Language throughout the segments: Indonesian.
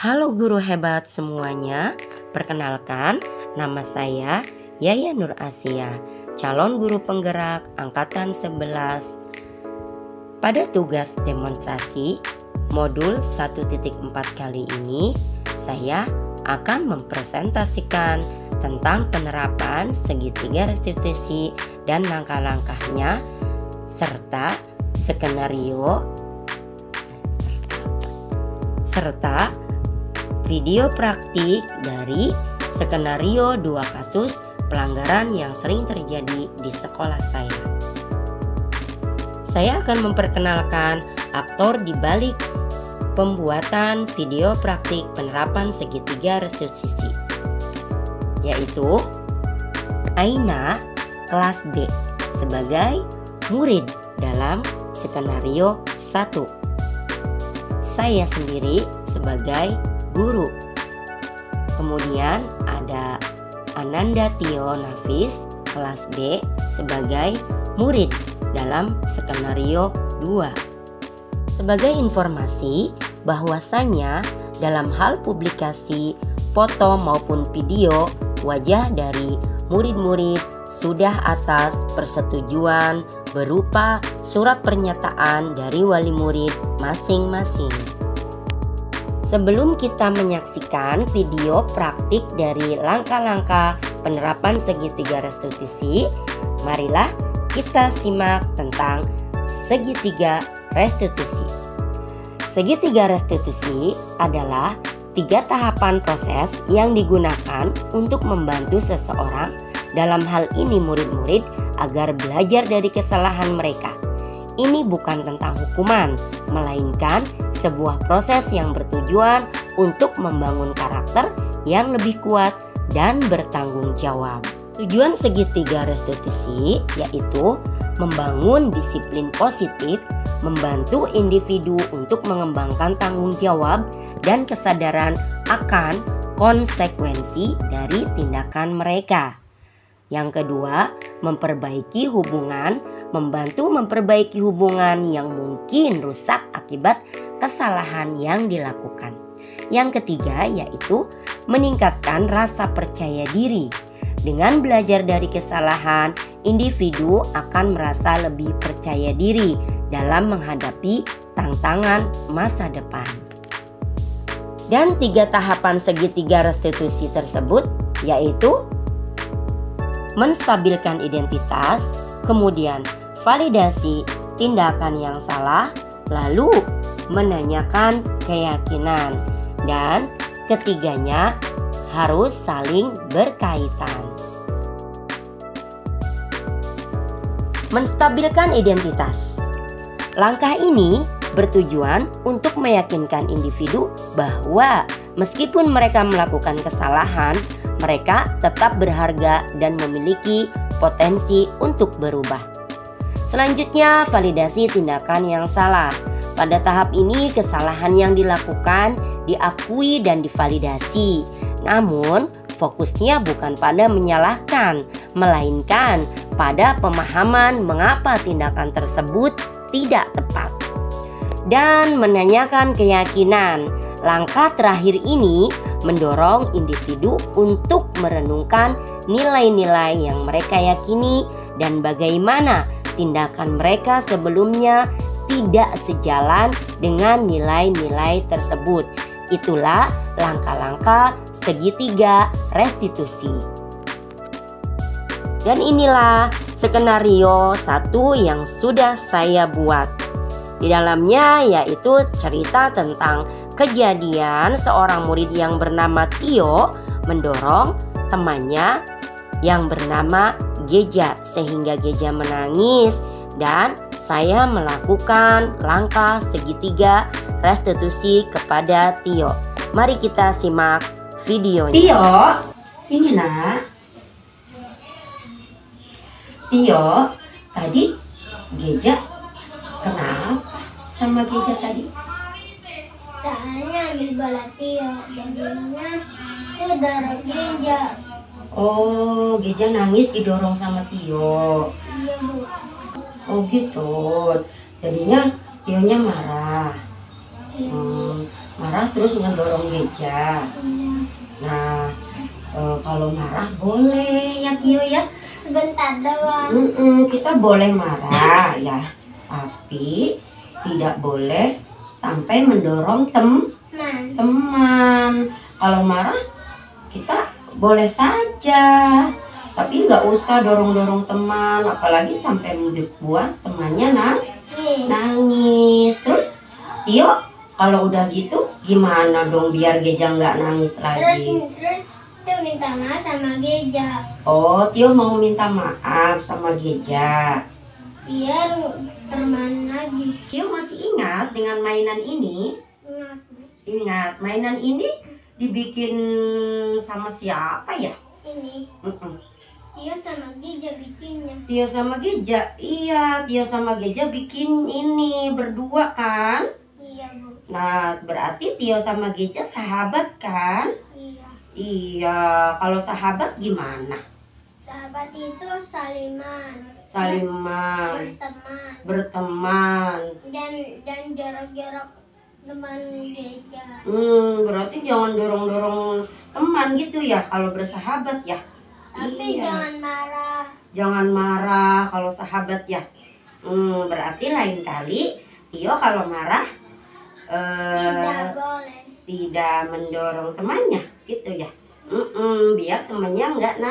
Halo guru hebat semuanya, perkenalkan nama saya Yaya Nur Asia, calon guru penggerak angkatan 11. Pada tugas demonstrasi modul 1.4 kali ini, saya akan mempresentasikan tentang penerapan segitiga restitusi dan langkah-langkahnya serta video praktik dari skenario 2 kasus pelanggaran yang sering terjadi di sekolah saya. Saya akan memperkenalkan aktor di balik pembuatan video praktik penerapan segitiga restitusi, yaitu Aina kelas B sebagai murid dalam skenario 1. Saya sendiri sebagai guru. Kemudian ada Ananda Tio Nafis kelas B sebagai murid dalam skenario 2. Sebagai informasi bahwasanya dalam hal publikasi foto maupun video, wajah dari murid-murid sudah atas persetujuan berupa surat pernyataan dari wali murid masing-masing. Sebelum kita menyaksikan video praktik dari langkah-langkah penerapan segitiga restitusi, marilah kita simak tentang segitiga restitusi. Segitiga restitusi adalah 3 tahapan proses yang digunakan untuk membantu seseorang, dalam hal ini murid-murid, agar belajar dari kesalahan mereka. Ini bukan tentang hukuman, melainkan sebuah proses yang bertujuan untuk membangun karakter yang lebih kuat dan bertanggung jawab. Tujuan segitiga restitusi yaitu membangun disiplin positif, membantu individu untuk mengembangkan tanggung jawab dan kesadaran akan konsekuensi dari tindakan mereka. Yang kedua, memperbaiki hubungan, membantu memperbaiki hubungan yang mungkin rusak akibat kesalahan yang dilakukan. Yang ketiga yaitu meningkatkan rasa percaya diri. Dengan belajar dari kesalahan, individu akan merasa lebih percaya diri dalam menghadapi tantangan masa depan. Dan 3 tahapan segitiga restitusi tersebut yaitu menstabilkan identitas, kemudian validasi tindakan yang salah, lalu menanyakan keyakinan, dan ketiganya harus saling berkaitan. Menstabilkan identitas. Langkah ini bertujuan untuk meyakinkan individu bahwa meskipun mereka melakukan kesalahan, mereka tetap berharga dan memiliki potensi untuk berubah. Selanjutnya, validasi tindakan yang salah. Pada tahap ini, kesalahan yang dilakukan diakui dan divalidasi. Namun, fokusnya bukan pada menyalahkan, melainkan pada pemahaman mengapa tindakan tersebut tidak tepat. Dan menanyakan keyakinan. Langkah terakhir ini mendorong individu untuk merenungkan nilai-nilai yang mereka yakini dan bagaimana tindakan mereka sebelumnya tidak sejalan dengan nilai-nilai tersebut. Itulah langkah-langkah segitiga restitusi. Dan inilah skenario 1 yang sudah saya buat. Di dalamnya yaitu cerita tentang kejadian seorang murid yang bernama Tio mendorong temannya yang bernama Geja sehingga Geja menangis, dan saya melakukan langkah segitiga restitusi kepada Tio. Mari kita simak videonya. Tio, sini nak. Tio, tadi Geja kenapa sama Geja tadi? Soalnya ambil bola Tio, jadinya itu dorong Geja. Oh, Geja nangis didorong sama Tio. Iya Bu. Oh gitu. Jadinya Tionya marah. marah terus ngedorong Geja. Iya. Nah, kalau marah boleh ya Tio ya. Sebentar doang. Kita boleh marah ya, tapi tidak boleh sampai mendorong teman. Kalau marah kita boleh saja, tapi nggak usah dorong-dorong teman, apalagi sampai membuat temannya nangis. Terus Tio kalau udah gitu gimana dong biar Geja nggak nangis lagi? Terus Tio minta maaf sama Geja. Oh, Tio mau minta maaf sama Geja Biar bermain lagi. Tio masih ingat dengan mainan ini? Ingat, mainan ini dibikin sama siapa ya? Ini. Tio sama Geja bikinnya. Tio sama Geja, iya Tio sama Geja bikin ini berdua kan? Iya Bu. Nah berarti Tio sama Geja sahabat kan? Iya. Iya, kalau sahabat gimana? Sahabat itu saliman. Berteman. Dan jarak-jarak teman Geja. Berarti jangan dorong-dorong teman gitu ya kalau bersahabat ya. Tapi iya. Jangan marah kalau sahabat ya. Berarti lain kali Tio kalau marah tidak boleh. Tidak mendorong temannya gitu ya. Biar temannya nggak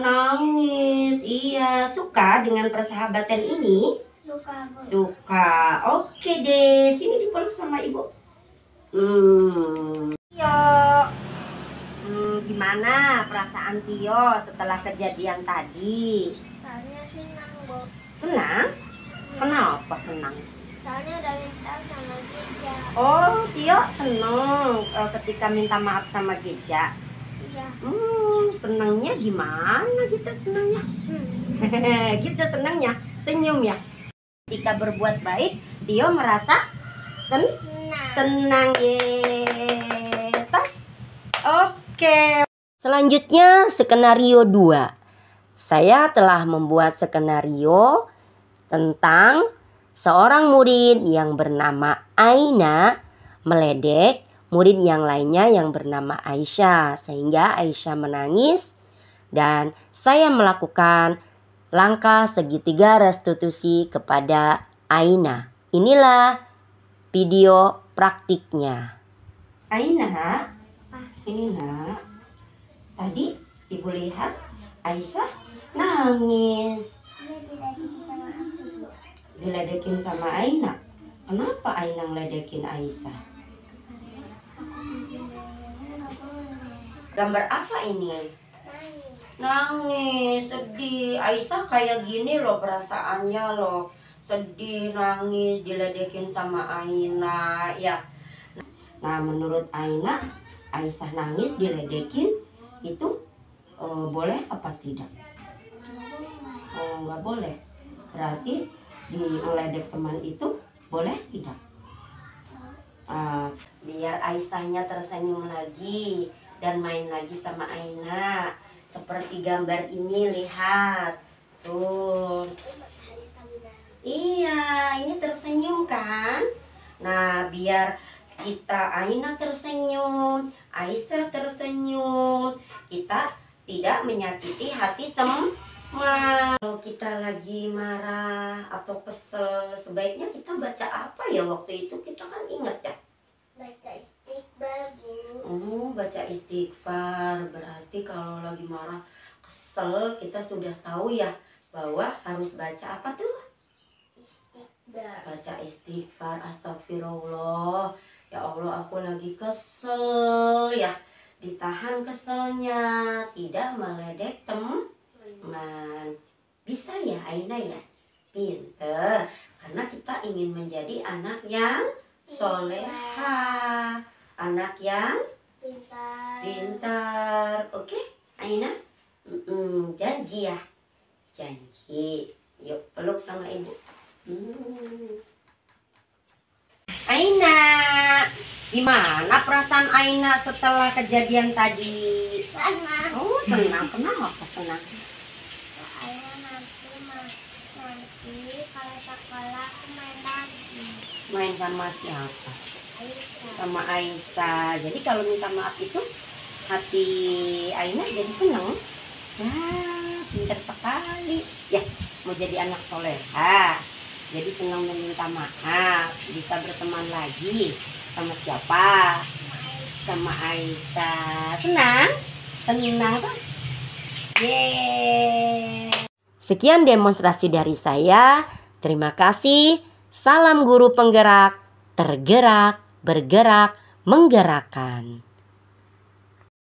nangis. Iya, suka dengan persahabatan ini? Suka. Oke deh, sini dipeluk sama ibu. Gimana perasaan Tio setelah kejadian tadi? Soalnya senang, Bu. Senang? Kenapa senang? Soalnya udah minta sama Geja. Oh, Tio senang ketika minta maaf sama Geja. Iya. Senangnya gimana gitu senangnya? Gitu senangnya, senyum ya. Ketika berbuat baik, Tio merasa senang. Tos. Oke. Selanjutnya skenario 2. Saya telah membuat skenario tentang seorang murid yang bernama Aina meledek murid yang lainnya yang bernama Aisyah, sehingga Aisyah menangis dan saya melakukan langkah segitiga restitusi kepada Aina. Inilah video praktiknya. Aina, sini nak. Tadi ibu lihat Aisyah nangis. Diledekin sama Aina. Kenapa Aina ngeledekin Aisyah? Gambar apa ini? Nangis, sedih. Aisyah kayak gini loh perasaannya loh. Sedih, nangis, diledekin sama Aina ya. Nah menurut Aina, Aisyah nangis diledekin itu boleh apa tidak? Nggak boleh. Berarti meledek teman itu boleh tidak? Biar Aisyahnya tersenyum lagi dan main lagi sama Aina. Seperti gambar ini, lihat. Tuh. Iya, ini tersenyum kan? Nah, biar Aina tersenyum, Aisyah tersenyum, kita tidak menyakiti hati teman. Kalau kita lagi marah atau kesel, sebaiknya kita baca apa ya waktu itu? Kita kan ingat ya? Baca istighfar, Bu. Baca istighfar. Berarti kalau lagi marah, kesel, kita sudah tahu ya bahwa harus baca apa tuh? Istighfar. Baca istighfar, astagfirullah. Ya Allah, aku lagi kesel ya. Ditahan keselnya, tidak meledek teman. Bisa ya Aina ya? Pinter. Karena kita ingin menjadi anak yang soleha, anak yang pintar. Oke Aina? Janji ya? Janji. Yuk peluk sama ibu. Aina, gimana perasaan Aina setelah kejadian tadi? Senang. Oh senang, kenapa senang? Nanti kalau sekolah aku main lagi. Main sama siapa? sama Aisyah. Jadi kalau minta maaf itu hati Aina jadi seneng. Pintar sekali ya, mau jadi anak soleha. Jadi senang meminta maaf, bisa berteman lagi sama siapa? Sama Aisyah. Senang? Senang terus. Yeay. Sekian demonstrasi dari saya. Terima kasih. Salam guru penggerak, tergerak, bergerak, menggerakkan.